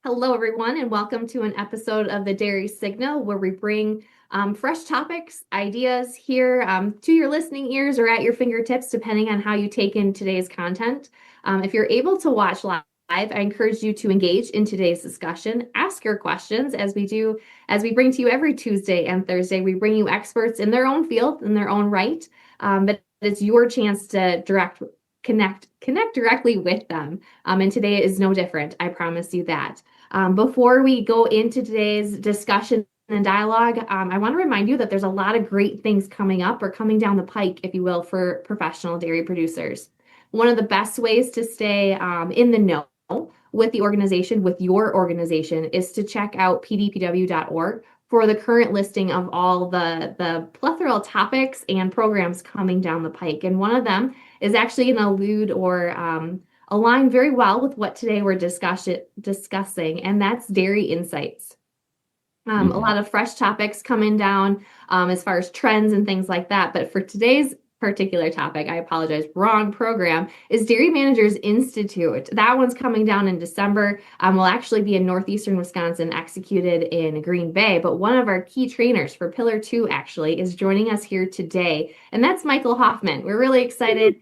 Hello, everyone, and welcome to an episode of the Dairy Signal where we bring fresh topics, ideas here to your listening ears or at your fingertips, depending on how you take in today's content. If you're able to watch live, I encourage you to engage in today's discussion. Ask your questions as we do, as we bring to you every Tuesday and Thursday. We bring you experts in their own field, in their own right, but it's your chance to connect directly with them. And today is no different. I promise you that. Before we go into today's discussion and dialogue, I want to remind you that there's a lot of great things coming up or coming down the pike, if you will, for professional dairy producers. One of the best ways to stay in the know with the organization, with your organization, is to check out pdpw.org for the current listing of all the plethora of topics and programs coming down the pike. And one of them is actually an allude or align very well with what today we're discussing, and that's dairy insights. A lot of fresh topics coming down as far as trends and things like that. But for today's particular topic, I apologize, wrong program, is Dairy Managers Institute. That one's coming down in December. Will actually be in northeastern Wisconsin, executed in Green Bay. But one of our key trainers for Pillar 2 actually is joining us here today, and that's Michael Hoffman. We're really excited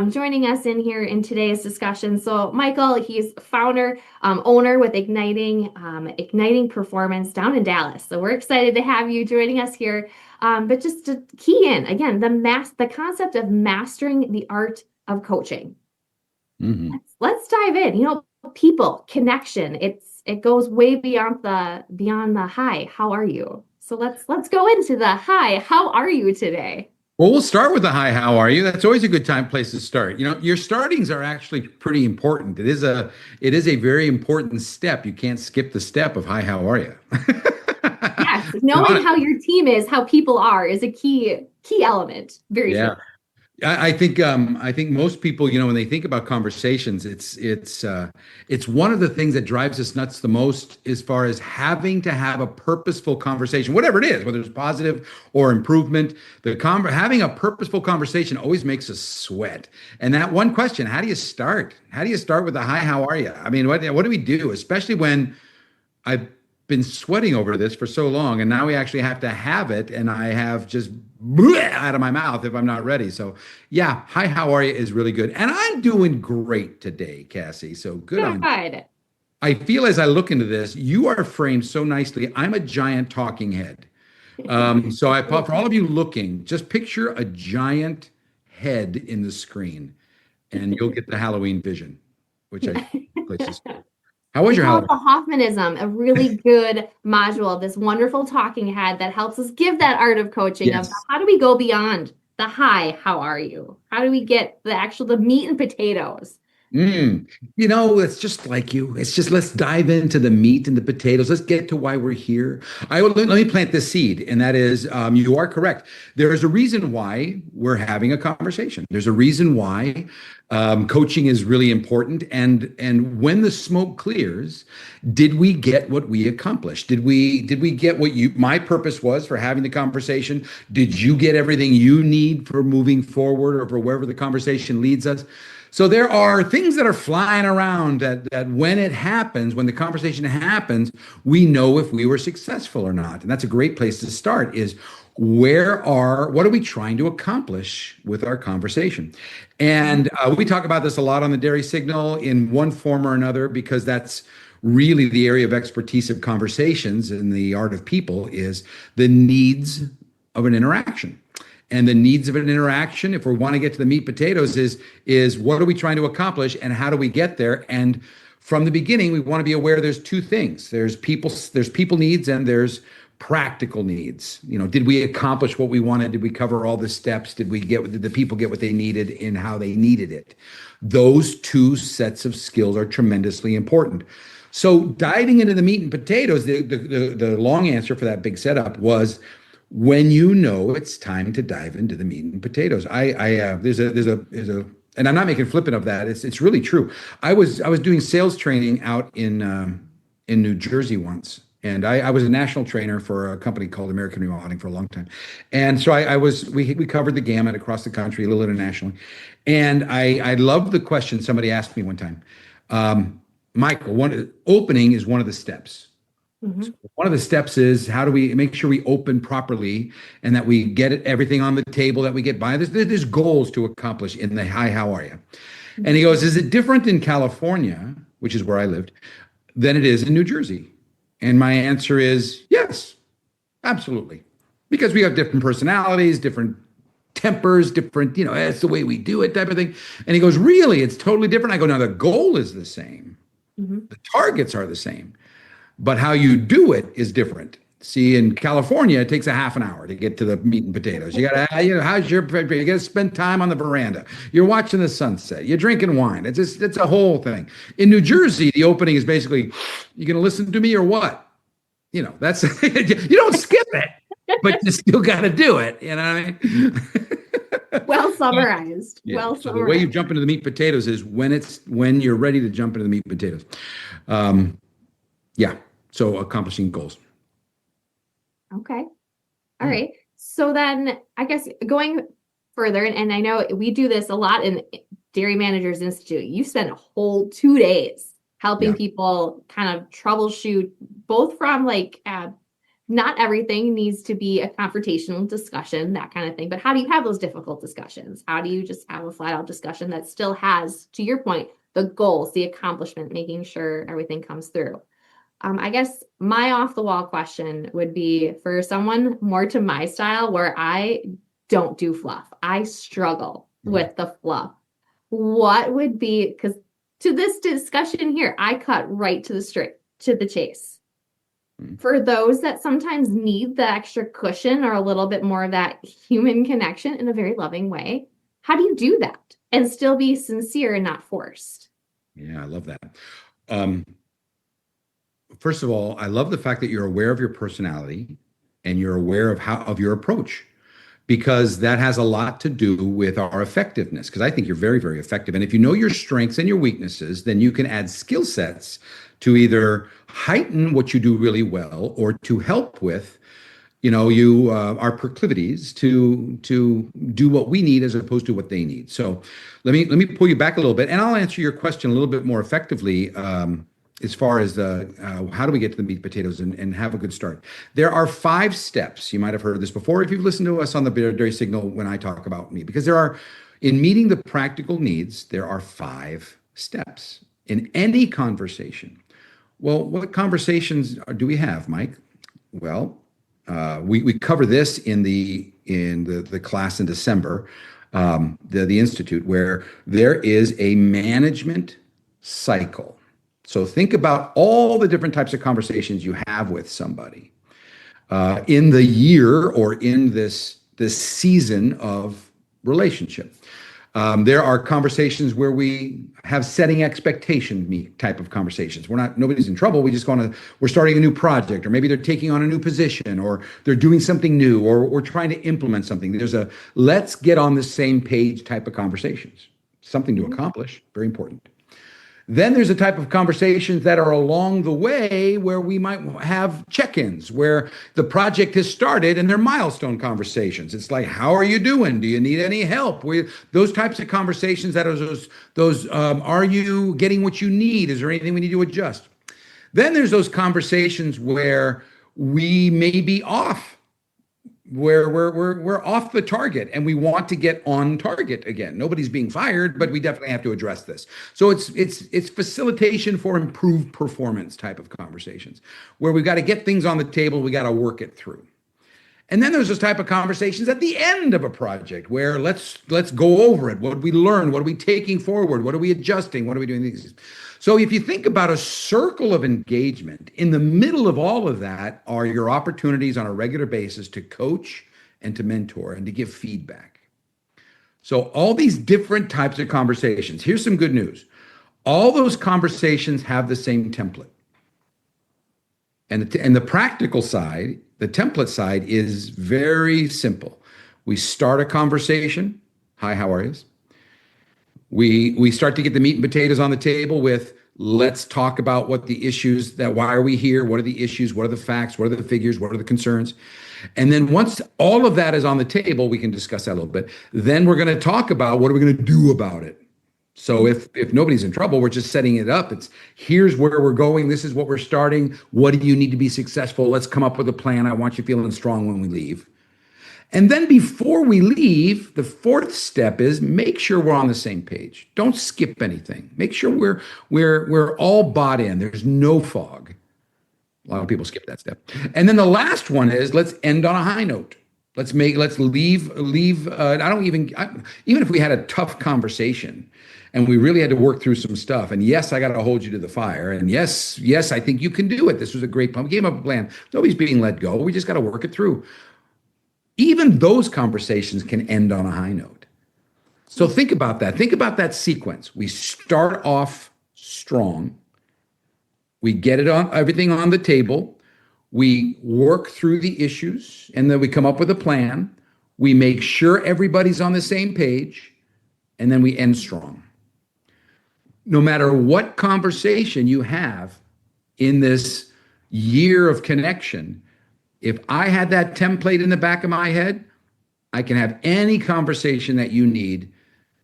joining us in here in today's discussion. So Michael, he's founder, owner with Igniting Performance down in Dallas. So we're excited to have you joining us here. But just to key in again, the concept of mastering the art of coaching. Let's dive in. People, connection. It goes way beyond the hi. How are you? So let's go into the hi. How are you today? Well, we'll start with the hi, how are you? That's always a good place to start. Your startings are actually pretty important. It is a very important step. You can't skip the step of hi, how are you? Yes, knowing how your team is, how people are, is a key element. Very true. I think most people, when they think about conversations, it's one of the things that drives us nuts the most, as far as having to have a purposeful conversation, whatever it is, whether it's positive or improvement. Having a purposeful conversation always makes us sweat. And that one question: how do you start? How do you start with a hi? How are you? I mean, what do we do, especially when I've been sweating over this for so long, and now we actually have to have it, and I have just out of my mouth if I'm not ready. So yeah, hi, how are you is really good. And I'm doing great today, Cassie. So good on you. I feel, as I look into this, you are framed so nicely. I'm a giant talking head. For all of you looking, just picture a giant head in the screen, and you'll get the Halloween vision, which I places. How was your Halloween? Hoffmanism, a really good module, this wonderful talking head that helps us give that art of coaching of how do we go beyond the hi, how are you? How do we get the meat and potatoes? It's just like you. It's just, let's dive into the meat and the potatoes. Let's get to why we're here. Let me plant this seed, and that is, you are correct. There is a reason why we're having a conversation. There's a reason why coaching is really important. And when the smoke clears, did we get what we accomplished? Did we get what my purpose was for having the conversation? Did you get everything you need for moving forward, or for wherever the conversation leads us? So there are things that are flying around that when it happens, when the conversation happens, we know if we were successful or not. And that's a great place to start, is what are we trying to accomplish with our conversation? And we talk about this a lot on the Dairy Signal in one form or another, because that's really the area of expertise of conversations and the art of people, is the needs of an interaction. And the needs of an interaction, if we want to get to the meat potatoes, is what are we trying to accomplish and how do we get there? And from the beginning, we want to be aware there's two things. There's people needs, and there's practical needs. Did we accomplish what we wanted? Did we cover all the steps? Did the people get what they needed and how they needed it? Those two sets of skills are tremendously important. So diving into the meat and potatoes, the long answer for that big setup was, when it's time to dive into the meat and potatoes. There's a, and I'm not making flippant of that. It's really true. I was doing sales training out in New Jersey once, and I was a national trainer for a company called American Remodeling for a long time. And so we covered the gamut across the country, a little internationally. And I loved the question somebody asked me one time. Michael, opening is one of the steps. So Mhm. one of the steps is how do we make sure we open properly and that we get everything on the table that we get by. There's goals to accomplish in the hi, how are you? And he Mhm. goes, is it different in California, which is where I lived, than it is in New Jersey? And my answer is yes, absolutely. Because we have different personalities, different tempers, different, it's the way we do it type of thing. And he goes, really? It's totally different. I go, now the goal is the same. Mhm. The targets are the same, but how you do it is different. See, in California, it takes a half an hour to get to the meat and potatoes. You got to, you got to spend time on the veranda. You're watching the sunset. You're drinking wine. It's a whole thing. In New Jersey, the opening is basically, you going to listen to me or what? That's, you don't skip it, but you still got to do it. You know what I mean? Well summarized. Yeah. Well So the way you summarized. jump into the meat potatoes is when you're ready to jump into the meat potatoes. Um, yeah. So accomplishing goals. Okay. All Yeah. right. So then I guess going further, and I know we do this a lot in Dairy Managers Institute. You spend a whole 2 days helping Yeah. people kind of troubleshoot both from like not everything needs to be a confrontational discussion, that kind of thing. But how do you have those difficult discussions? How do you just have a flat out discussion that still has, to your point, the goals, the accomplishment, making sure everything comes through? I guess my off the wall question would be for someone more to my style where I don't do fluff. I struggle Mhm. with the fluff. What would be, because to this discussion here, I cut right to the straight to the chase. Mhm. For those that sometimes need the extra cushion or a little bit more of that human connection in a very loving way, how do you do that and still be sincere and not forced? Yeah, I love that. Um, First of all, I love the fact that you're aware of your personality and you're aware of your approach because that has a lot to do with our effectiveness. Because I think you're very, very effective. And if you know your strengths and your weaknesses, then you can add skill sets to either heighten what you do really well or to help with our proclivities to do what we need as opposed to what they need. So let me pull you back a little bit, and I'll answer your question a little bit more effectively. As far as the how do we get to the meat and potatoes and have a good start? There are 5 steps. You might have heard this before if you've listened to us on the Dairy Signal when I talk about meat, because in meeting the practical needs, there are 5 steps in any conversation. Well, what conversations do we have, Mike? Well, we cover this in the class in December, the institute, where there is a management cycle. So think about all the different types of conversations you have with somebody in the year or in this season of relationship. There are conversations where we have setting expectation me type of conversations. Nobody's in trouble. We're starting a new project, or maybe they're taking on a new position, or they're doing something new, or we're trying to implement something. There's a let's get on the same page type of conversations. Something to Mhm. accomplish, very important. Then there's a type of conversations that are along the way where we might have check-ins where the project has started and they're milestone conversations. It's like, how are you doing? Do you need any help? Those types of conversations that are are you getting what you need? Is there anything we need to adjust? Then there's those conversations where we may be off, where we're off the target and we want to get on target again. Nobody's being fired, but we definitely have to address this. So it's facilitation for improved performance type of conversations where we've got to get things on the table, we got to work it through. And then there's this type of conversations at the end of a project where let's go over it. What did we learn? What are we taking forward? What are we adjusting? What are we doing? So if you think about a circle of engagement, in the middle of all of that are your opportunities on a regular basis to coach and to mentor and to give feedback. So all these different types of conversations. Here's some good news. All those conversations have the same template. And the practical side, the template side is very simple. We start a conversation. Hi, how are you? We start to get the meat and potatoes on the table with let's talk about what the issues why are we here? What are the issues? What are the facts? What are the figures? What are the concerns? And then once all of that is on the table, we can discuss that a little bit. Then we're going to talk about what are we going to do about it? So if nobody's in trouble, we're just setting it up. It's here's where we're going. This is what we're starting. What do you need to be successful? Let's come up with a plan. I want you feeling strong when we leave. And then before we leave, the fourth step is make sure we're on the same page. Don't skip anything. Make sure we're all bought in. There's no fog. A lot of people skip that step. And then the last one is let's end on a high note. Let's leave. Even if we had a tough conversation and we really had to work through some stuff. And yes, I got to hold you to the fire. And yes, I think you can do it. This was a great plan. We came up with a plan. Nobody's being let go. We just got to work it through. Even those conversations can end on a high note. So think about that. Think about that sequence. We start off strong. We get everything on the table. We work through the issues, and then we come up with a plan. We make sure everybody's on the same page, and then we end strong. No matter what conversation you have in this year of connection, if I had that template in the back of my head, I can have any conversation that you need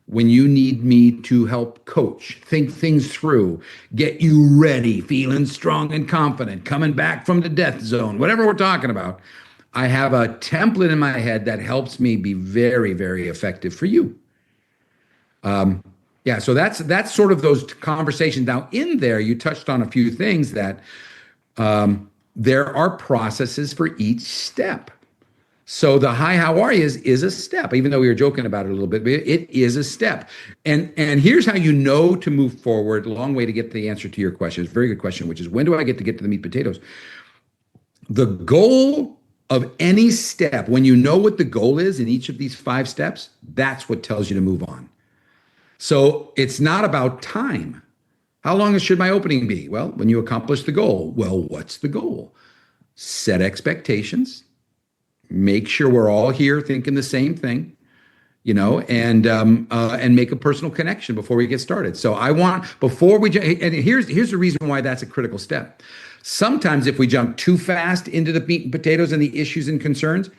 when you need me to help coach, think things through, get you ready, feeling strong and confident, coming back from the death zone, whatever we're talking about. I have a template in my head that helps me be very, very effective for you. So that's sort of those conversations. Now in there, you touched on a few things that there are processes for each step. So the hi, how are you is a step, even though we were joking about it a little bit, but it is a step. And here's how you know to move forward. A long way to get to the answer to your question. It's a very good question, which is when do I get to the meat and potatoes? The goal of any step, when you know what the goal is in each of these 5 steps, that's what tells you to move on. So it's not about time. How long should my opening be? Well, when you accomplish the goal. Well, what's the goal? Set expectations. Make sure we're all here thinking the same thing, and make a personal connection before we get started. So and here's the reason why that's a critical step. Sometimes if we jump too fast into the meat and potatoes and the issues and concerns,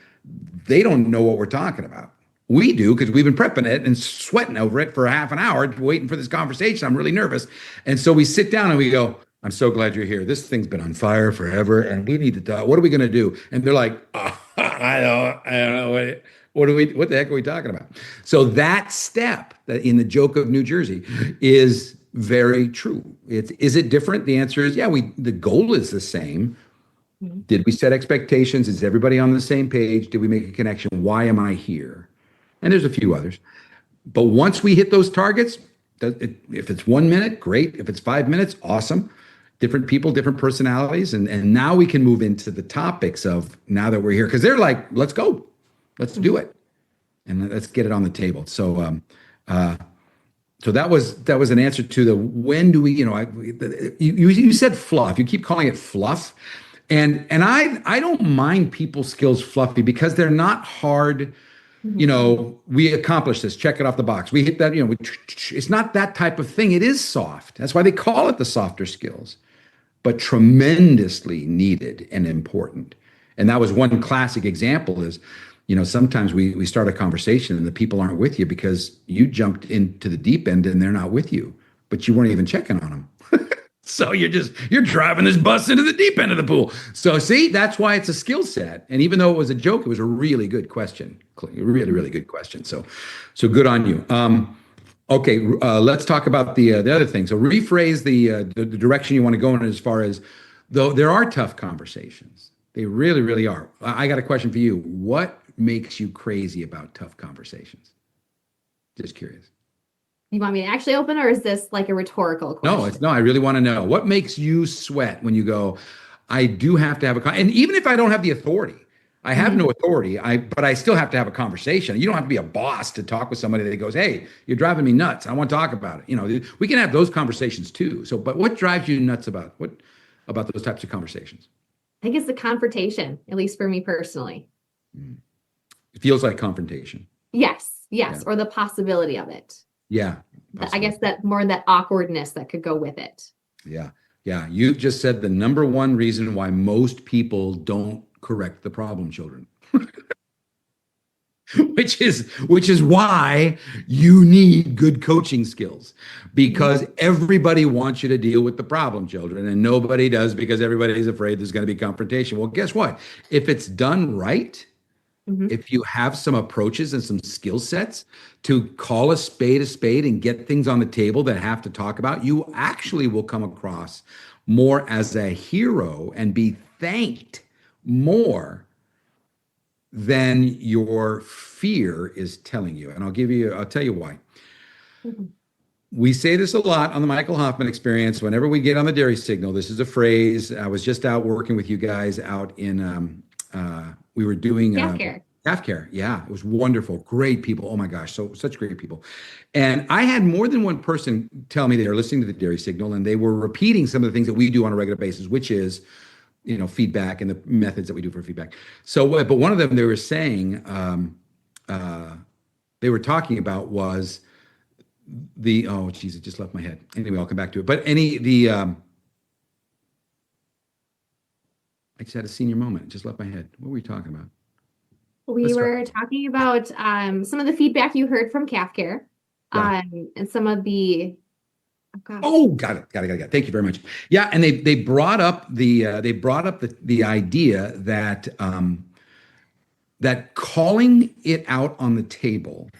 they don't know what we're talking about. We do, because we've been prepping it and sweating over it for half an hour, waiting for this conversation. I'm really nervous. And so we sit down and we go, I'm so glad you're here. This thing's been on fire forever, and we need to talk. What are we going to do? And they're like, I don't know. What the heck are we talking about? So that step that in the joke of New Jersey is very true. Is it different? The answer is, the goal is the same. Mm-hmm. Did we set expectations? Is everybody on the same page? Did we make a connection? Why am I here? And there's a few others. But once we hit those targets, if it's 1 minute, great. If it's 5 minutes, awesome. Different people, different personalities. And now we can move into the topics of now that we're here. Because they're like, let's go. Let's do it. And let's get it on the table. So that was an answer to the when do we, you said fluff. You keep calling it fluff. And I don't mind people skills fluffy because they're not hard. We accomplished this, check it off the box. We hit that, it's not that type of thing. It is soft. That's why they call it the softer skills, but tremendously needed and important. And that was one classic example is, sometimes we start a conversation and the people aren't with you because you jumped into the deep end and they're not with you, but you weren't even checking on them. So you're driving this bus into the deep end of the pool. So see, that's why it's a skill set. And even though it was a joke, it was a really good question. Really, really good question. So good on you. Okay, let's talk about the other thing. So rephrase the direction you want to go in as far as, though there are tough conversations. They really, really are. I got a question for you. What makes you crazy about tough conversations? Just curious. You want me to actually open, or is this like a rhetorical question? No, I really want to know. What makes you sweat when you go, I do have to have and even if I don't have the authority, I have no authority, but I still have to have a conversation. You don't have to be a boss to talk with somebody that goes, hey, you're driving me nuts. I want to talk about it. We can have those conversations too. So, but what drives you nuts about those types of conversations? I think it's the confrontation, at least for me personally. It feels like confrontation. Yes. Yeah. Or the possibility of it. Yeah. I guess that awkwardness that could go with it. Yeah. You just said the number one reason why most people don't correct the problem children. which is why you need good coaching skills, because everybody wants you to deal with the problem, children, and nobody does, because everybody's afraid there's going to be confrontation. Well, guess what? If it's done right, Mhm. if you have some approaches and some skill sets to call a spade and get things on the table that have to talk about, you actually will come across more as a hero and be thanked more than your fear is telling you. And I'll tell you why. Mhm. We say this a lot on the Michael Hoffman Experience. Whenever we get on the Dairy Signal, this is a phrase. I was just out working with you guys out in, we were doing Calf care. calf care. Yeah, it was wonderful. Great people. Oh my gosh, such great people. And I had more than one person tell me they were listening to the Dairy Signal and they were repeating some of the things that we do on a regular basis, which is, feedback and the methods that we do for feedback. So, but one of them they were saying, they were talking about was oh geez, it just left my head. Anyway, I'll come back to it. But I just had a senior moment. It just left my head. What were we talking about? We Let's were talking about some of the feedback you heard from Calf Care, Yeah. and some of the, oh gosh. Oh, got it. Thank you very much. Yeah, and they brought up the idea that that calling it out on the table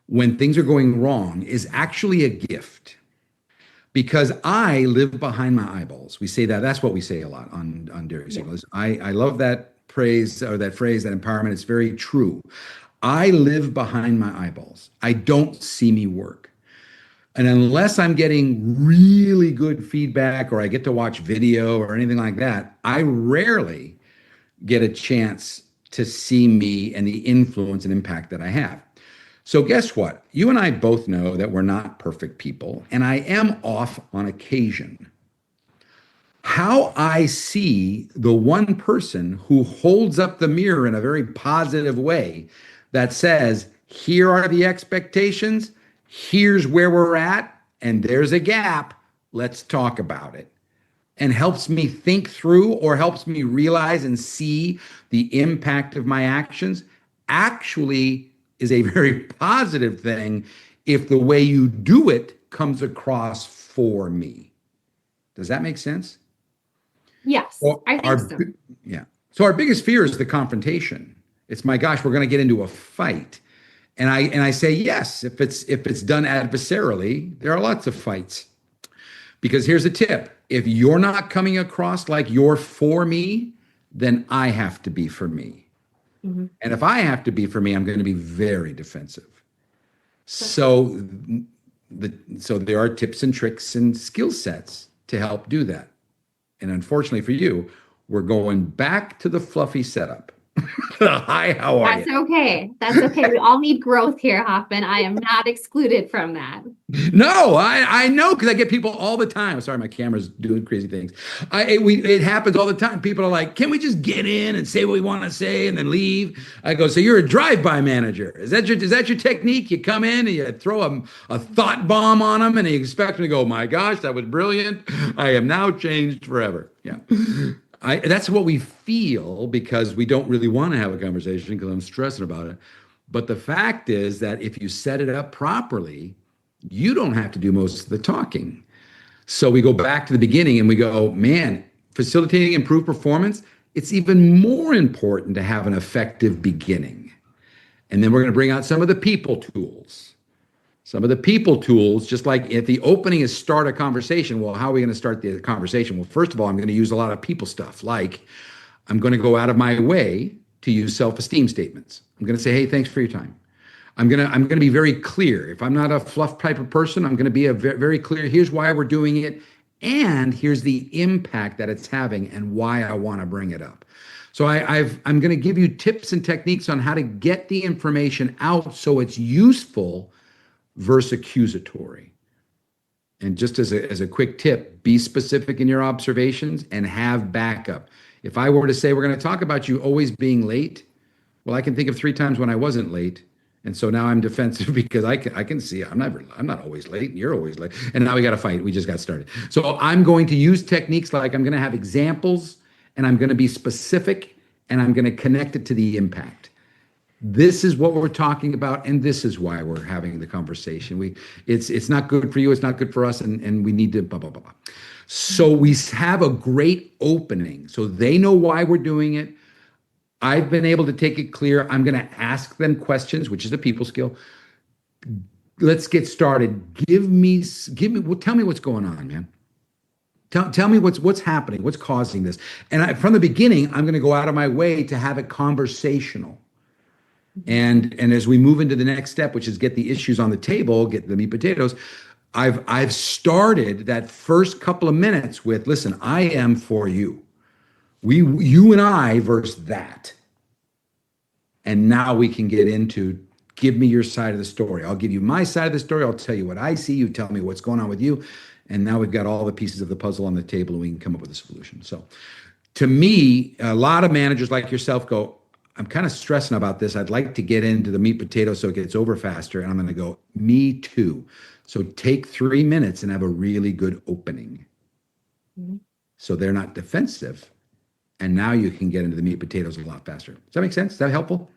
when things are going wrong is actually a gift, because I live behind my eyeballs. We say that. That's what we say a lot on Dairy Yeah. Signals. I love that praise or that phrase, that empowerment. It's very true. I live behind my eyeballs. I don't see me work. And unless I'm getting really good feedback or I get to watch video or anything like that, I rarely get a chance to see me and the influence and impact that I have. So, guess what? You and I both know that we're not perfect people, and I am off on occasion. How I see the one person who holds up the mirror in a very positive way that says, here are the expectations, here's where we're at, and there's a gap, let's talk about it, and helps me think through or helps me realize and see the impact of my actions, actually is a very positive thing if the way you do it comes across for me. Does that make sense? Yes, Well, I think so. yeah. So our biggest fear is the confrontation. It's, my gosh, we're going to get into a fight. And I say yes, if it's done adversarially, there are lots of fights. Because here's a tip. If you're not coming across like you're for me, then I have to be for me. Mhm. And if I have to be for me, I'm going to be very defensive. So so there are tips and tricks and skill sets to help do that. And unfortunately for you, we're going back to the fluffy setup. Hi, how are That's you? okay. That's okay. We all need growth here, Hoffman. I am not excluded from that. No, I know, because I get people all the time. Sorry, my camera's doing crazy things. It happens all the time. People are like, "Can we just get in and say what we want to say and then leave?" I go, "So you're a drive-by manager? Is that your technique? You come in and you throw a thought bomb on them and you expect them to go, 'My gosh, that was brilliant. I am now changed forever.'" Yeah. That's what we feel because we don't really want to have a conversation because I'm stressing about it. But the fact is that if you set it up properly, you don't have to do most of the talking. So we go back to the beginning and we go, man, facilitating improved performance, it's even more important to have an effective beginning. And then we're going to bring out some of the people tools. Some of the people tools, just like if the opening is start a conversation, well, how are we going to start the conversation? Well, first of all, I'm going to use a lot of people stuff. Like I'm going to go out of my way to use self-esteem statements. I'm going to say, hey, thanks for your time. I'm gonna be very clear. If I'm not a fluff type of person, I'm gonna be very clear. Here's why we're doing it, and here's the impact that it's having, and why I want to bring it up. So I'm gonna give you tips and techniques on how to get the information out so it's useful versus accusatory. And just as a quick tip, be specific in your observations and have backup. If I were to say we're going to talk about you always being late, well, I can think of 3 times when I wasn't late. And so now I'm defensive because I can see I'm not always late and you're always late. And now we got to fight. We just got started. So I'm going to use techniques like I'm going to have examples and I'm going to be specific and I'm going to connect it to the impact. This is what we're talking about, and this is why we're having the conversation. It's not good for you, it's not good for us, and we need to blah blah blah blah. So we have a great opening, so they know why we're doing it. I've been able to take it clear. I'm going to ask them questions, which is a people skill. Let's get started. Well, tell me what's going on, man. Tell me what's happening, what's causing this. And from the beginning, I'm going to go out of my way to have it conversational. And as we move into the next step, which is get the issues on the table, get the meat potatoes, I've started that first couple of minutes with, listen, I am for you. You and I versus that. And now we can get into, give me your side of the story. I'll give you my side of the story. I'll tell you what I see. You tell me what's going on with you. And now we've got all the pieces of the puzzle on the table and we can come up with a solution. So to me, a lot of managers like yourself go, I'm kind of stressing about this. I'd like to get into the meat potato so it gets over faster. And I'm going to go, me too. So take 3 minutes and have a really good opening. Mm-hmm. So they're not defensive. And now you can get into the meat potatoes a lot faster. Does that make sense? Is that helpful?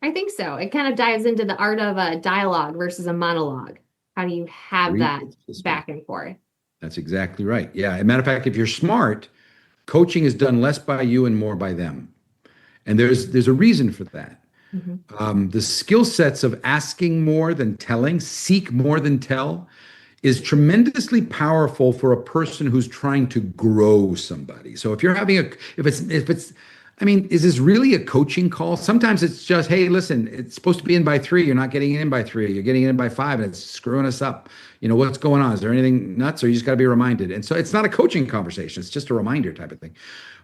I think so. It kind of dives into the art of a dialogue versus a monologue. How do you have that back and forth? That's exactly right. Yeah. As a matter of fact, if you're smart, coaching is done less by you and more by them. And there's a reason for that. Mm-hmm. The skill sets of asking more than telling, seek more than tell, is tremendously powerful for a person who's trying to grow somebody. So if you're having is this really a coaching call? Sometimes it's just, hey, listen, it's supposed to be in by 3. You're not getting in by 3. You're getting in by 5 and it's screwing us up. You know, what's going on? Is there anything nuts or you just got to be reminded? And so it's not a coaching conversation. It's just a reminder type of thing.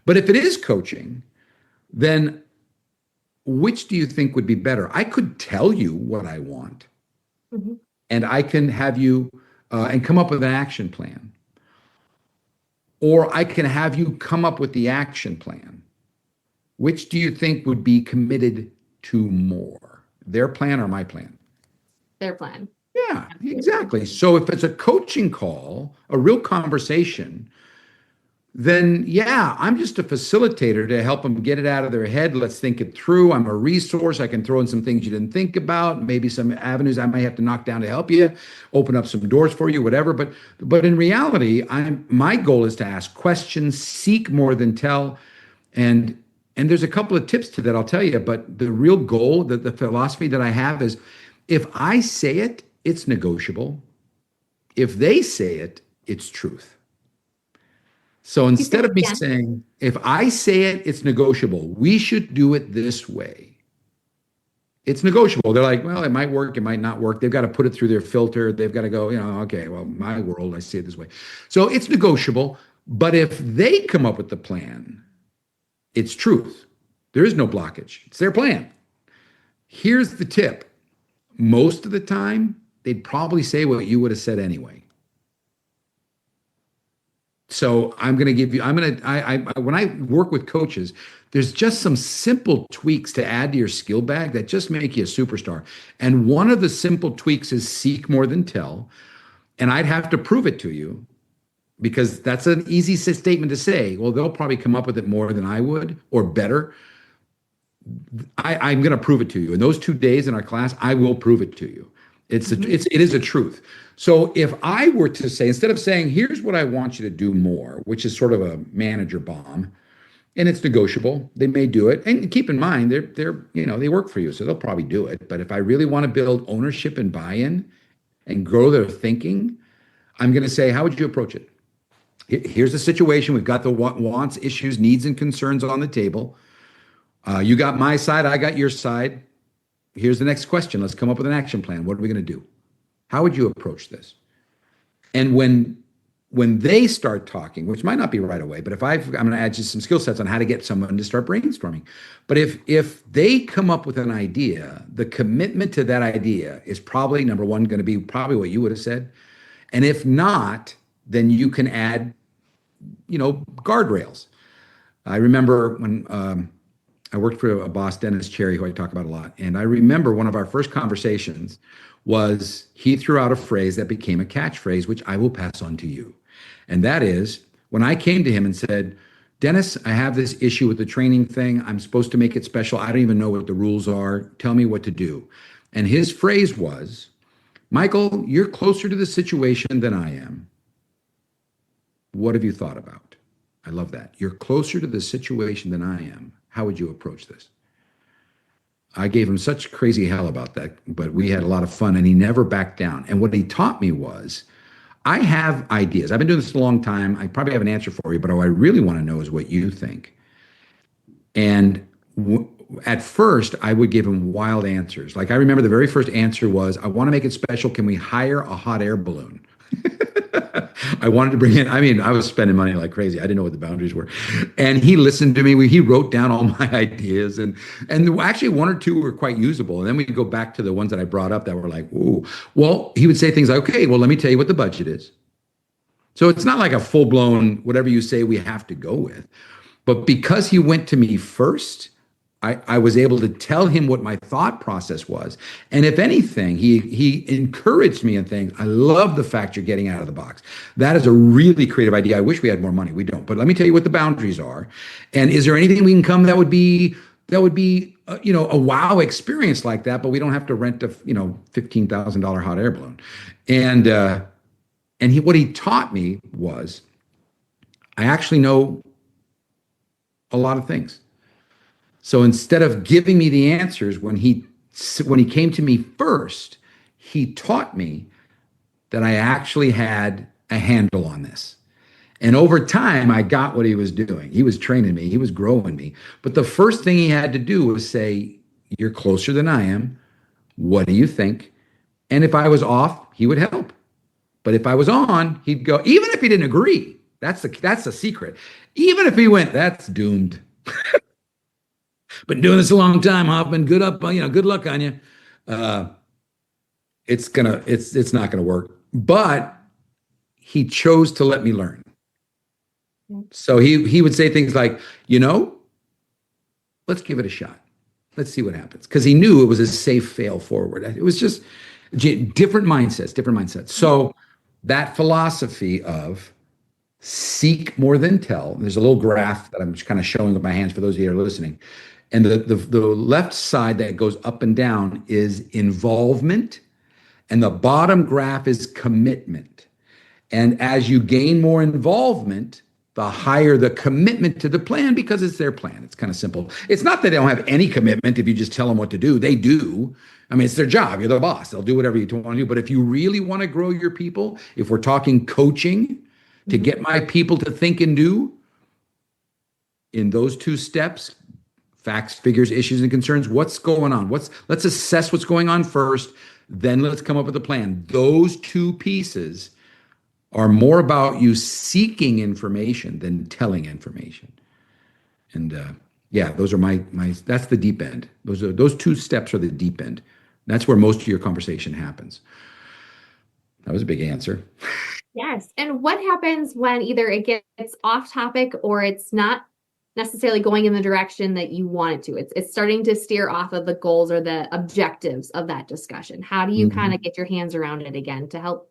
But if it is coaching, then which do you think would be better? I could tell you what I want, mm-hmm. and I can have you and come up with an action plan. Or I can have you come up with the action plan. Which do you think would be committed to more? Their plan or my plan? Their plan. Yeah, exactly. So if it's a coaching call, a real conversation, then yeah, I'm just a facilitator to help them get it out of their head. Let's think it through. I'm a resource. I can throw in some things you didn't think about, maybe some avenues I might have to knock down to help you, open up some doors for you, whatever. But in reality, my goal is to ask questions, seek more than tell. And there's a couple of tips to that I'll tell you, but the real goal, the philosophy that I have is if I say it, it's negotiable. If they say it, it's truth. So instead of me saying, if I say it, it's negotiable. We should do it this way. It's negotiable. They're like, well, it might work. It might not work. They've got to put it through their filter. They've got to go, okay, well, my world, I see it this way. So it's negotiable. But if they come up with the plan, it's truth. There is no blockage. It's their plan. Here's the tip. Most of the time, they'd probably say what you would have said anyway. So I'm going to give you, when I work with coaches, there's just some simple tweaks to add to your skill bag that just make you a superstar. And one of the simple tweaks is seek more than tell. And I'd have to prove it to you because that's an easy statement to say. Well, they'll probably come up with it more than I would or better. I'm going to prove it to you. In those 2 days in our class, I will prove it to you. It is a truth. So if I were to say, instead of saying, here's what I want you to do more, which is sort of a manager bomb, and it's negotiable, they may do it. And keep in mind, they work for you, so they'll probably do it. But if I really want to build ownership and buy-in and grow their thinking, I'm going to say, how would you approach it? Here's the situation. We've got the wants, issues, needs, and concerns on the table. You got my side, I got your side. Here's the next question. Let's come up with an action plan. What are we going to do? How would you approach this? And when they start talking, which might not be right away, but I'm going to add just some skill sets on how to get someone to start brainstorming. But if they come up with an idea, the commitment to that idea is probably, number one, going to be probably what you would have said. And if not, then you can add, guardrails. I remember when I worked for a boss, Dennis Cherry, who I talk about a lot. And I remember one of our first conversations was he threw out a phrase that became a catchphrase, which I will pass on to you. And that is when I came to him and said, Dennis, I have this issue with the training thing. I'm supposed to make it special. I don't even know what the rules are. Tell me what to do. And his phrase was, Michael, you're closer to the situation than I am. What have you thought about? I love that. You're closer to the situation than I am. How would you approach this? I gave him such crazy hell about that, but we had a lot of fun and he never backed down. And what he taught me was, I have ideas. I've been doing this a long time. I probably have an answer for you, but what I really want to know is what you think. And at first, I would give him wild answers. Like I remember the very first answer was, I want to make it special. Can we hire a hot air balloon? I wanted to bring in, I mean, I was spending money like crazy. I didn't know what the boundaries were. And he listened to me. He wrote down all my ideas. And actually one or two were quite usable. And then we could go back to the ones that I brought up that were like, ooh. Well, he would say things like, okay, well, let me tell you what the budget is. So it's not like a full-blown, whatever you say we have to go with. But because he went to me first, I was able to tell him what my thought process was. And if anything, he encouraged me in things. I love the fact you're getting out of the box. That is a really creative idea. I wish we had more money. We don't. But let me tell you what the boundaries are. And is there anything we can come that would be a wow experience like that, but we don't have to rent a $15,000 hot air balloon. And what he taught me was, I actually know a lot of things. So instead of giving me the answers when he came to me first, he taught me that I actually had a handle on this. And over time, I got what he was doing. He was training me. He was growing me. But the first thing he had to do was say, you're closer than I am. What do you think? And if I was off, he would help. But if I was on, he'd go, even if he didn't agree, that's the secret. Even if he went, that's doomed. Been doing this a long time, Hoffman. Good luck on you. It's not gonna work. But he chose to let me learn. So he would say things like, let's give it a shot. Let's see what happens. Because he knew it was a safe fail forward. It was just different mindsets. So that philosophy of seek more than tell. There's a little graph that I'm just kind of showing with my hands for those of you who are listening. And the left side that goes up and down is involvement. And the bottom graph is commitment. And as you gain more involvement, the higher the commitment to the plan, because it's their plan. It's kind of simple. It's not that they don't have any commitment if you just tell them what to do. They do. I mean, it's their job. You're the boss. They'll do whatever you want to do. But if you really want to grow your people, if we're talking coaching to get my people to think and do, in those two steps, facts, figures, issues, and concerns, what's going on? Let's assess what's going on first, then let's come up with a plan. Those two pieces are more about you seeking information than telling information. And those are that's the deep end. Those two steps are the deep end. That's where most of your conversation happens. That was a big answer. Yes. And what happens when either it gets off topic or it's not necessarily going in the direction that you want it to? It's starting to steer off of the goals or the objectives of that discussion. How do you kind of get your hands around it again to help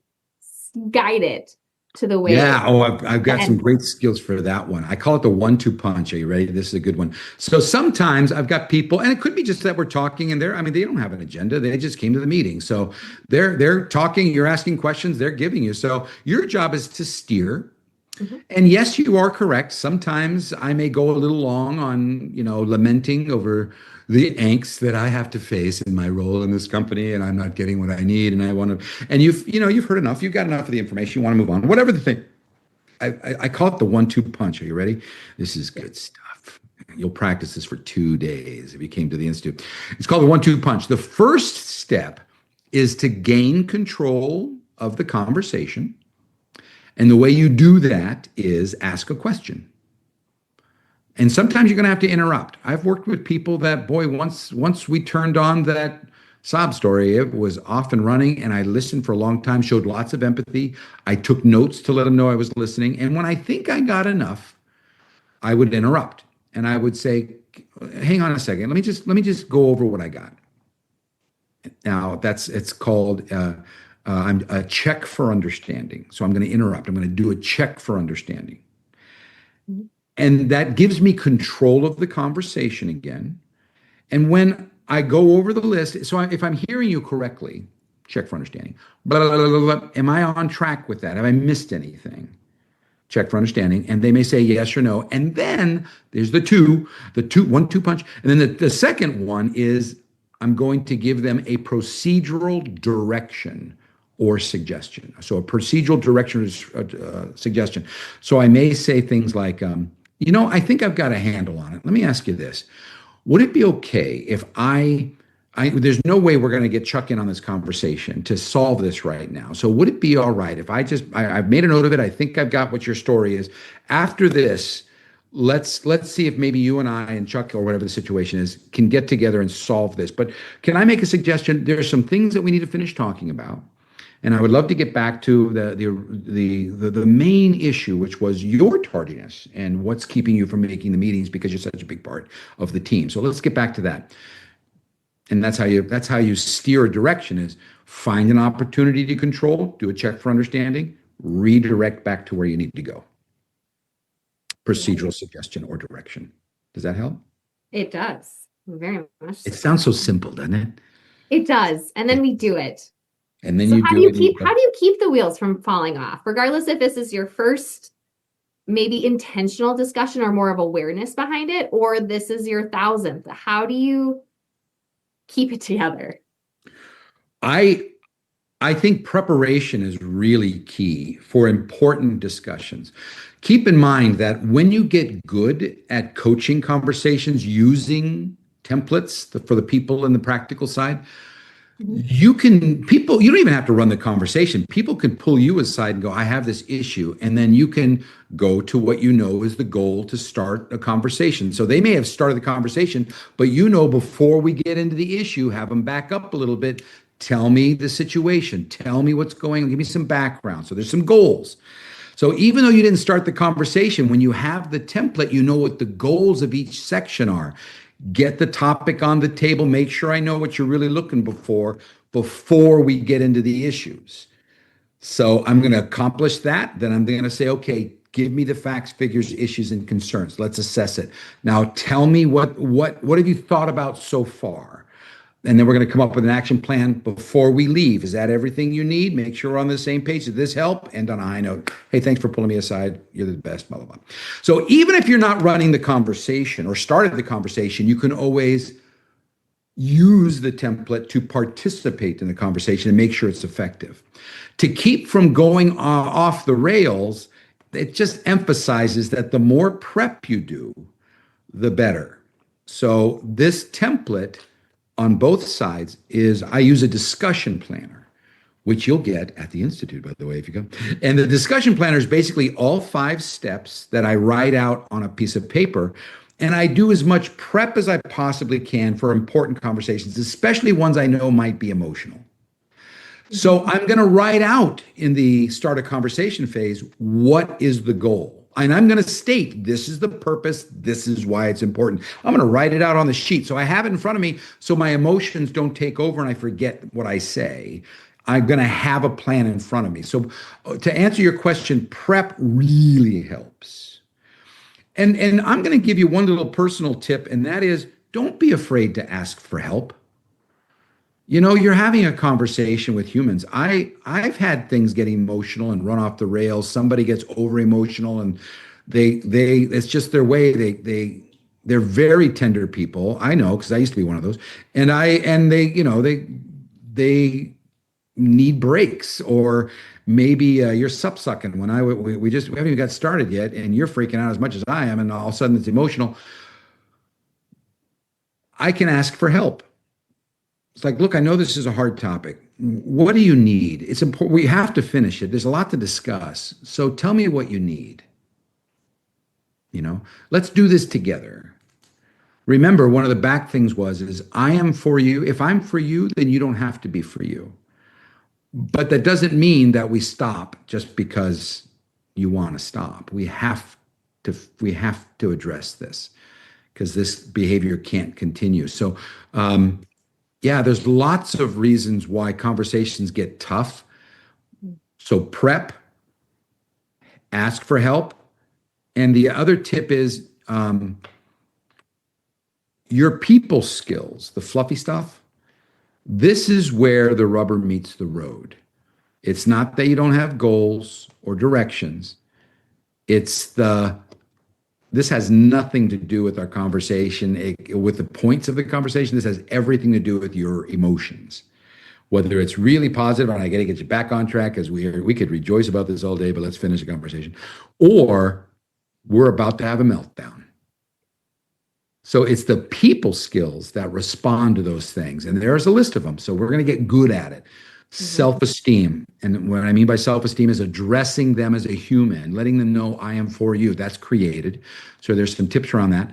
guide it to the way? Yeah. I've got some great skills for that one. I call it the 1-2 punch. Are you ready? This is a good one. So sometimes I've got people, and it could be just that we're talking and they don't have an agenda. They just came to the meeting. So they're talking, you're asking questions, they're giving you. So your job is to steer. And yes, you are correct. Sometimes I may go a little long on, lamenting over the angst that I have to face in my role in this company, and I'm not getting what I need, and I want to. And you've heard enough. You've got enough of the information. You want to move on. Whatever the thing. I call it the 1-2 punch. Are you ready? This is good stuff. You'll practice this for 2 days if you came to the Institute. It's called the 1-2 punch. The first step is to gain control of the conversation. And the way you do that is ask a question. And sometimes you're going to have to interrupt. I've worked with people that, boy, once we turned on that sob story, it was off and running, and I listened for a long time, showed lots of empathy. I took notes to let them know I was listening. And when I think I got enough, I would interrupt. And I would say, hang on a second, let me just go over what I got. Now, it's called I'm a check for understanding. So I'm going to interrupt. I'm going to do a check for understanding. And that gives me control of the conversation again. And when I go over the list, so if I'm hearing you correctly, check for understanding. Blah, blah, blah, blah, blah. Am I on track with that? Have I missed anything? Check for understanding. And they may say yes or no. And then there's the 1-2 punch. And then the second one is I'm going to give them a procedural direction or suggestion. So a procedural direction or suggestion. So I may say things like, I think I've got a handle on it. Let me ask you this. Would it be okay if there's no way we're going to get Chuck in on this conversation to solve this right now. So would it be all right if I've made a note of it. I think I've got what your story is. After this, let's see if maybe you and I and Chuck or whatever the situation is can get together and solve this. But can I make a suggestion? There are some things that we need to finish talking about. And I would love to get back to the main issue, which was your tardiness and what's keeping you from making the meetings because you're such a big part of the team. So let's get back to that. And that's how you steer a direction is find an opportunity to control, do a check for understanding, redirect back to where you need to go. Procedural suggestion or direction. Does that help? It does. Very much. It sounds so simple, doesn't it? It does. And then we do it. And then so you how do do it. How do you keep the wheels from falling off, regardless if this is your first maybe intentional discussion or more of awareness behind it, or this is your 1,000th? How do you keep it together? I think preparation is really key for important discussions. Keep in mind that when you get good at coaching conversations using templates for the people in the practical side, you don't even have to run the conversation. People can pull you aside and go, I have this issue. And then you can go to what you know is the goal to start a conversation. So they may have started the conversation, but before we get into the issue, have them back up a little bit. Tell me the situation. Tell me what's going on. Give me some background. So there's some goals. So even though you didn't start the conversation, when you have the template, you know what the goals of each section are. Get the topic on the table. Make sure I know what you're really looking for before we get into the issues. So I'm going to accomplish that. Then I'm going to say, okay, give me the facts, figures, issues, and concerns. Let's assess it. Now tell me what have you thought about so far? And then we're going to come up with an action plan before we leave. Is that everything you need? Make sure we're on the same page. Did this help? End on a high note. Hey, thanks for pulling me aside. You're the best, blah, blah, blah. So even if you're not running the conversation or started the conversation, you can always use the template to participate in the conversation and make sure it's effective. To keep from going off the rails, it just emphasizes that the more prep you do, the better. So this template on both sides I use a discussion planner, which you'll get at the Institute, by the way, if you come. And the discussion planner is basically all 5 steps that I write out on a piece of paper. And I do as much prep as I possibly can for important conversations, especially ones I know might be emotional. So I'm going to write out in the start a conversation phase, what is the goal? And I'm going to state, this is the purpose. This is why it's important. I'm going to write it out on the sheet. So I have it in front of me so my emotions don't take over and I forget what I say. I'm going to have a plan in front of me. So to answer your question, prep really helps. And I'm going to give you one little personal tip, and that is don't be afraid to ask for help. You're having a conversation with humans. I've had things get emotional and run off the rails. Somebody gets over emotional and they it's just their way. They're very tender people. I know, because I used to be one of those. And they need breaks, or maybe you're sucking when we haven't even got started yet and you're freaking out as much as I am, and all of a sudden it's emotional. I can ask for help. It's like, look, I know this is a hard topic. What do you need? It's important. We have to finish it. There's a lot to discuss. So tell me what you need. Let's do this together. Remember, one of the back things is I am for you. If I'm for you, then you don't have to be for you. But that doesn't mean that we stop just because you want to stop. We have to address this because this behavior can't continue. So, yeah, there's lots of reasons why conversations get tough. So prep, ask for help, And the other tip is your people skills, the fluffy stuff. This is where the rubber meets the road. It's not that you don't have goals or directions. It's this has nothing to do with our conversation, with the points of the conversation. This has everything to do with your emotions. Whether it's really positive, and I got to get you back on track, because we could rejoice about this all day, but let's finish the conversation. Or we're about to have a meltdown. So it's the people skills that respond to those things. And there's a list of them. So we're going to get good at it. Self-esteem. And what I mean by self-esteem is addressing them as a human, letting them know I am for you. That's created. So there's some tips around that.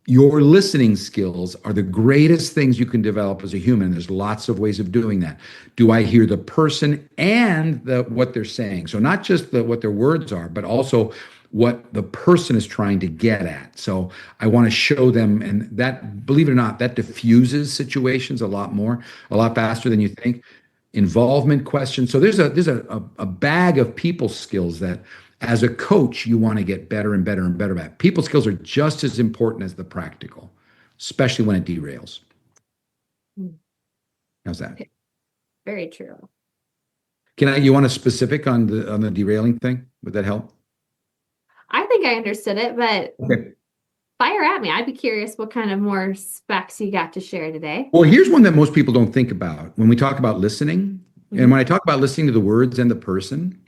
Your listening skills are the greatest things you can develop as a human. There's lots of ways of doing that. Do I hear the person and what they're saying? So not just what their words are, but also what the person is trying to get at. So I want to show them, and that, believe it or not, that diffuses situations a lot faster than you think. Involvement questions. So there's a bag of people skills that as a coach, you want to get better and better and better at. People skills are just as important as the practical, especially when it derails. How's that? Very true. You want a specific on the derailing thing? Would that help? I think I understood it, but okay. Fire at me. I'd be curious what kind of more specs you got to share today. Well, here's one that most people don't think about when we talk about listening. And when I talk about listening to the words and the person,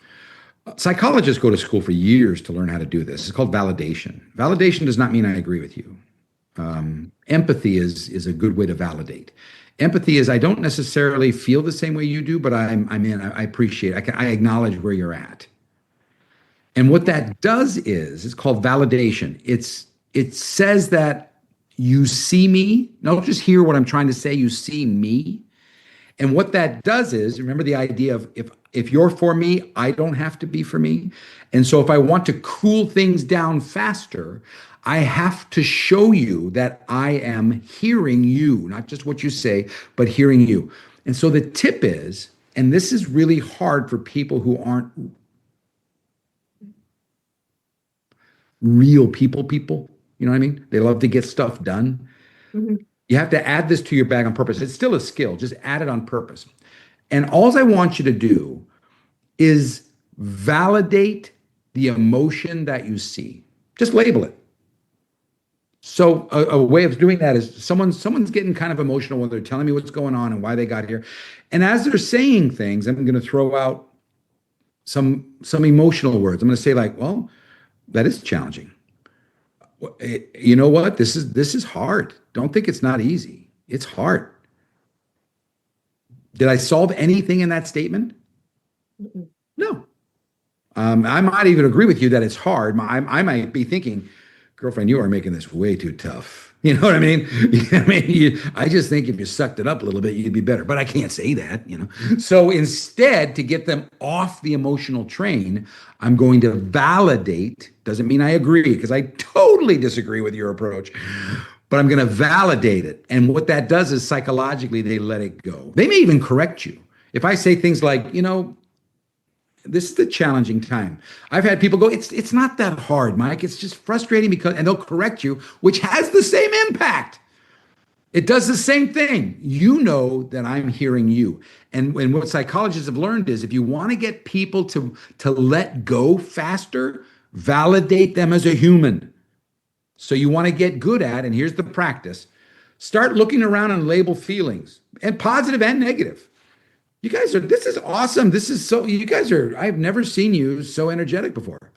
psychologists go to school for years to learn how to do this. It's called validation. Validation does not mean I agree with you. Empathy is a good way to validate. Empathy is I don't necessarily feel the same way you do, but I appreciate it. I acknowledge where you're at. And what that does is it's called validation. It says that you see me. Don't just hear what I'm trying to say. You see me. And what that does is, remember the idea of if you're for me, I don't have to be for me. And so if I want to cool things down faster, I have to show you that I am hearing you, not just what you say, but hearing you. And so the tip is, and this is really hard for people who aren't real people, you know what I mean? They love to get stuff done. Mm-hmm. You have to add this to your bag on purpose. It's still a skill, just add it on purpose. And all I want you to do is validate the emotion that you see. Just label it. So a way of doing that is someone's getting kind of emotional when they're telling me what's going on and why they got here. And as they're saying things, I'm going to throw out some emotional words. I'm going to say like, well, that is challenging. You know what? This is hard. Don't think it's not easy. It's hard. Did I solve anything in that statement? Mm-mm. No. I might even agree with you that it's hard. I might be thinking, girlfriend, you are making this way too tough. You know what I mean? I just think if you sucked it up a little bit, you'd be better. But I can't say that, So instead, to get them off the emotional train, I'm going to validate. Doesn't mean I agree, because I totally disagree with your approach. But I'm going to validate it. And what that does is psychologically, they let it go. They may even correct you. If I say things like, this is the challenging time. I've had people go, it's not that hard, Mike. It's just frustrating and they'll correct you, which has the same impact. It does the same thing. You know that I'm hearing you. And what psychologists have learned is if you want to get people to let go faster, validate them as a human. So you want to get good at, and here's the practice, start looking around and label feelings, and positive and negative. You guys this is awesome. I've never seen you so energetic before.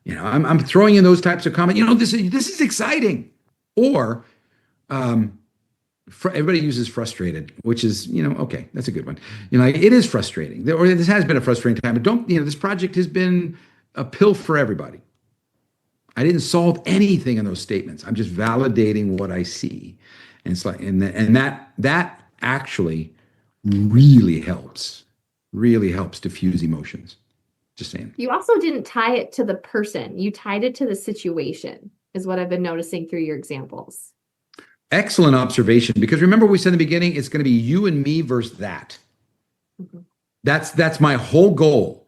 I'm throwing in those types of comments. This is exciting. Or everybody uses frustrated, which is, okay, that's a good one. It is frustrating. This has been a frustrating time, but this project has been a pill for everybody. I didn't solve anything in those statements. I'm just validating what I see. And it's like, and that actually really helps diffuse emotions. Just saying. You also didn't tie it to the person. You tied it to the situation, is what I've been noticing through your examples. Excellent observation. Because remember we said in the beginning, it's going to be you and me versus that. Mm-hmm. That's my whole goal,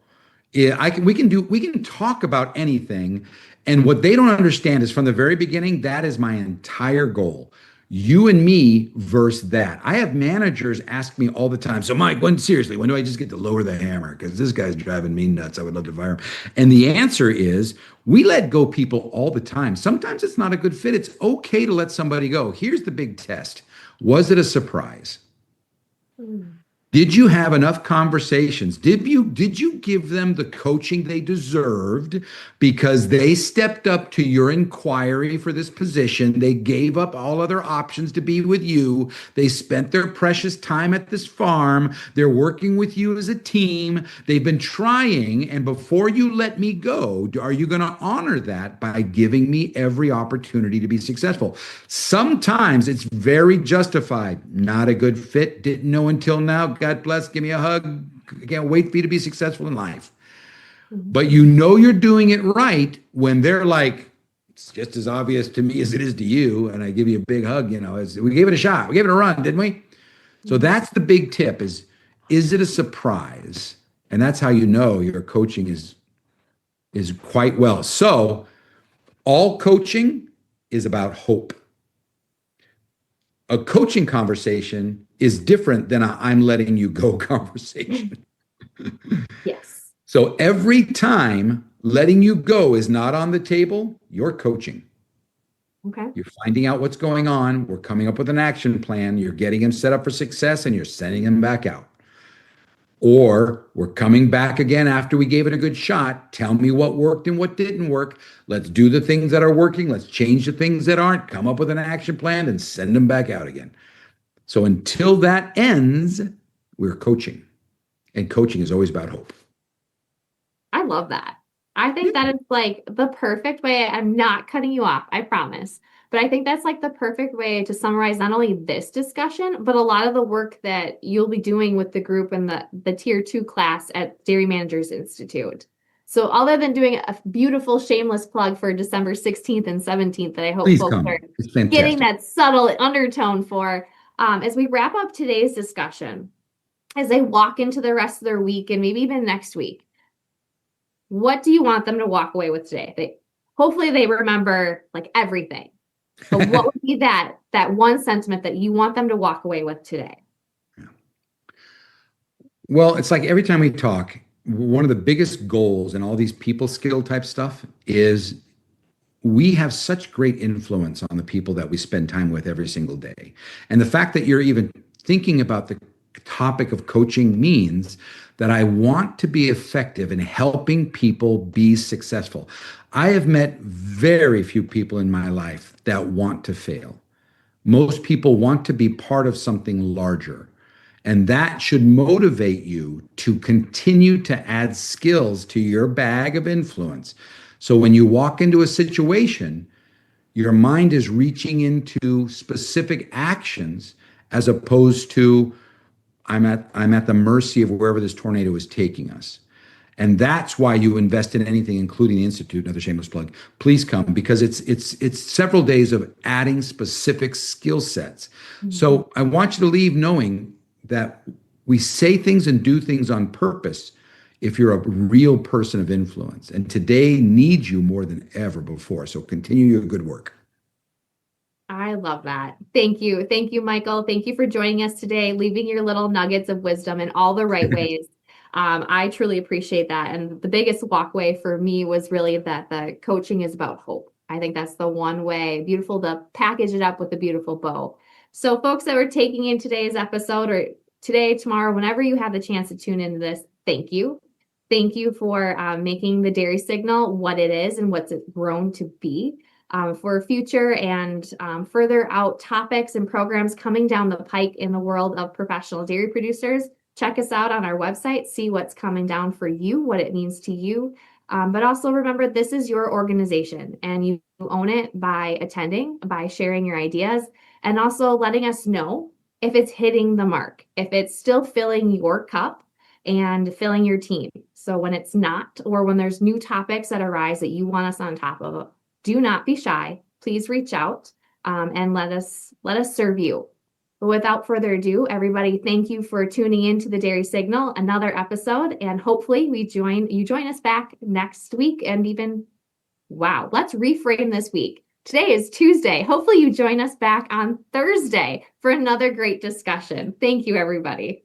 We can talk about anything. And what they don't understand is from the very beginning, that is my entire goal. You and me versus that. I have managers ask me all the time. So, Mike, seriously, when do I just get to lower the hammer? Because this guy's driving me nuts. I would love to fire him. And the answer is we let go people all the time. Sometimes it's not a good fit. It's okay to let somebody go. Here's the big test. Was it a surprise? Mm. Did you have enough conversations? Did you give them the coaching they deserved because they stepped up to your inquiry for this position? They gave up all other options to be with you. They spent their precious time at this farm. They're working with you as a team. They've been trying. And before you let me go, are you going to honor that by giving me every opportunity to be successful? Sometimes it's very justified. Not a good fit. Didn't know until now. God bless. Give me a hug. I can't wait for you to be successful in life. But you know you're doing it right when they're like, it's just as obvious to me as it is to you. And I give you a big hug, we gave it a shot. We gave it a run, didn't we? So that's the big tip is it a surprise? And that's how you know your coaching is quite well. So all coaching is about hope. A coaching conversation is different than a I'm letting you go conversation. Yes. So every time letting you go is not on the table, you're coaching. Okay. You're finding out what's going on. We're coming up with an action plan. You're getting him set up for success and you're sending him back out. Or we're coming back again after we gave it a good shot. Tell me what worked and what didn't work. Let's do the things that are working. Let's change the things that aren't. Come up with an action plan and send them back out again. So until that ends, we're coaching. And coaching is always about hope. I love that. I think that is like the perfect way. I'm not cutting you off, I promise. But I think that's like the perfect way to summarize not only this discussion, but a lot of the work that you'll be doing with the group and the tier 2 class at Dairy Managers Institute. So other than doing a beautiful shameless plug for December 16th and 17th that I hope Please folks come. are It's fantastic. getting that subtle undertone for, as we wrap up today's discussion, as they walk into the rest of their week and maybe even next week, what do you want them to walk away with today? Hopefully they remember like everything. But what would be that one sentiment that you want them to walk away with today? Well, it's like every time we talk, one of the biggest goals in all these people skill type stuff is we have such great influence on the people that we spend time with every single day. And the fact that you're even thinking about the topic of coaching means that I want to be effective in helping people be successful. I have met very few people in my life that want to fail. Most people want to be part of something larger. And that should motivate you to continue to add skills to your bag of influence. So when you walk into a situation, your mind is reaching into specific actions as opposed to I'm at the mercy of wherever this tornado is taking us. And that's why you invest in anything, including the Institute, another shameless plug. Please come because it's several days of adding specific skill sets. Mm-hmm. So I want you to leave knowing that we say things and do things on purpose if you're a real person of influence. And today needs you more than ever before. So continue your good work. I love that. Thank you. Thank you, Michael. Thank you for joining us today, leaving your little nuggets of wisdom in all the right ways. I truly appreciate that. And the biggest walkway for me was really that the coaching is about hope. I think that's the one way, beautiful to package it up with a beautiful bow. So folks that were taking in today's episode or today, tomorrow, whenever you have the chance to tune into this, thank you. Thank you for making the Dairy Signal what it is and what's it grown to be. For future and further out topics and programs coming down the pike in the world of professional dairy producers, check us out on our website, see what's coming down for you, what it means to you. But also remember, this is your organization and you own it by attending, by sharing your ideas, and also letting us know if it's hitting the mark, if it's still filling your cup and filling your team. So when it's not, or when there's new topics that arise that you want us on top of, do not be shy. Please reach out and let us serve you. But without further ado, everybody, thank you for tuning in to the Dairy Signal, another episode, and hopefully you join us back next week. And even, wow, let's reframe this week. Today is Tuesday. Hopefully you join us back on Thursday for another great discussion. Thank you, everybody.